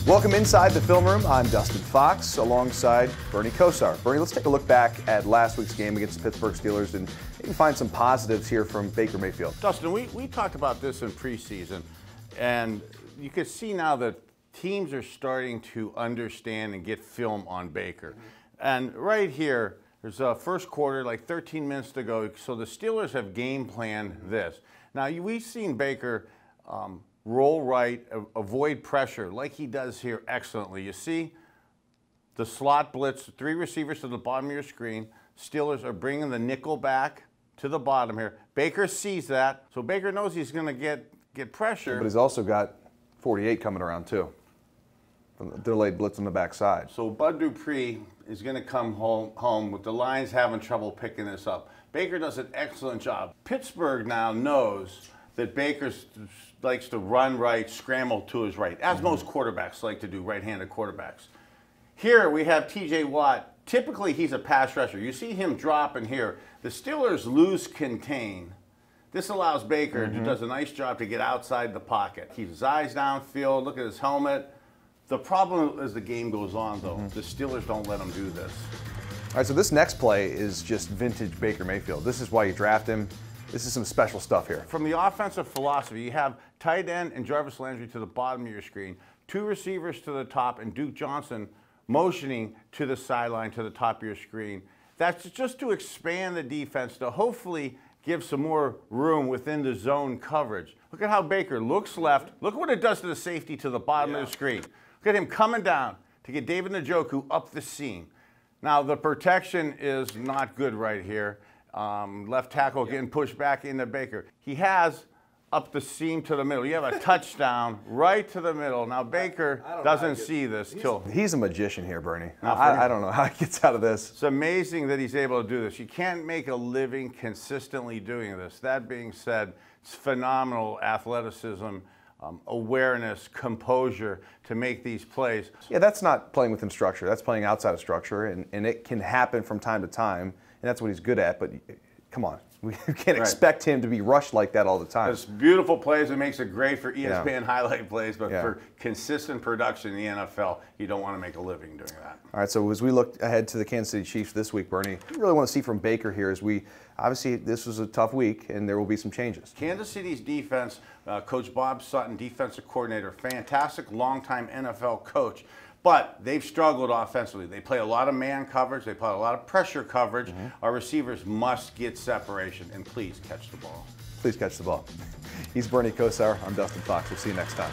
Welcome inside the film room. I'm Dustin Fox alongside Bernie Kosar. Bernie, let's take a look back at last week's game against the Pittsburgh Steelers and maybe find some positives here from Baker Mayfield. Dustin, we talked about this in preseason, and you can see now that teams are starting to understand and get film on Baker. And right here, there's a first quarter, like 13 minutes to go, so the Steelers have game planned this. Now, we've seen Baker roll right, avoid pressure like he does here excellently. You see the slot blitz, three receivers to the bottom of your screen. Steelers are bringing the nickel back to the bottom here. Baker sees that, so Baker knows he's going to get pressure. But he's also got 48 coming around too. From the delayed blitz on the backside. So Bud Dupree is going to come home with the Lions having trouble picking this up. Baker does an excellent job. Pittsburgh now knows that Baker likes to run right, scramble to his right, as most quarterbacks like to do, right-handed quarterbacks. Here we have T.J. Watt. Typically, he's a pass rusher. You see him dropping here. The Steelers lose contain. This allows Baker to does a nice job to get outside the pocket. Keeps his eyes downfield, look at his helmet. The problem as the game goes on, though, the Steelers don't let him do this. All right, so this next play is just vintage Baker Mayfield. This is why you draft him. This is some special stuff here. From the offensive philosophy, you have tight end and Jarvis Landry to the bottom of your screen, two receivers to the top, and Duke Johnson motioning to the sideline to the top of your screen. That's just to expand the defense, to hopefully give some more room within the zone coverage. Look at how Baker looks left. Look what it does to the safety to the bottom of the screen. Look at him coming down to get David Njoku up the seam. Now, the protection is not good right here. Left tackle getting pushed back into Baker. He has up the seam to the middle. You have a touchdown right to the middle. Now, Baker doesn't see this till... He's a magician here, Bernie. I don't know how he gets out of this. It's amazing that he's able to do this. You can't make a living consistently doing this. That being said, it's phenomenal athleticism, awareness, composure to make these plays. Yeah, that's not playing within structure. That's playing outside of structure, and it can happen from time to time, and that's what he's good at, but come on. We can't expect him to be rushed like that all the time. It's beautiful plays. It makes it great for ESPN highlight plays, but for consistent production in the NFL, you don't want to make a living doing that. All right, so as we look ahead to the Kansas City Chiefs this week, Bernie, what we really want to see from Baker here is obviously this was a tough week, and there will be some changes. Kansas City's defense, Coach Bob Sutton, defensive coordinator, fantastic longtime NFL coach. But they've struggled offensively. They play a lot of man coverage. They play a lot of pressure coverage. Our receivers must get separation, and please catch the ball. Please catch the ball. He's Bernie Kosar. I'm Dustin Fox. We'll see you next time.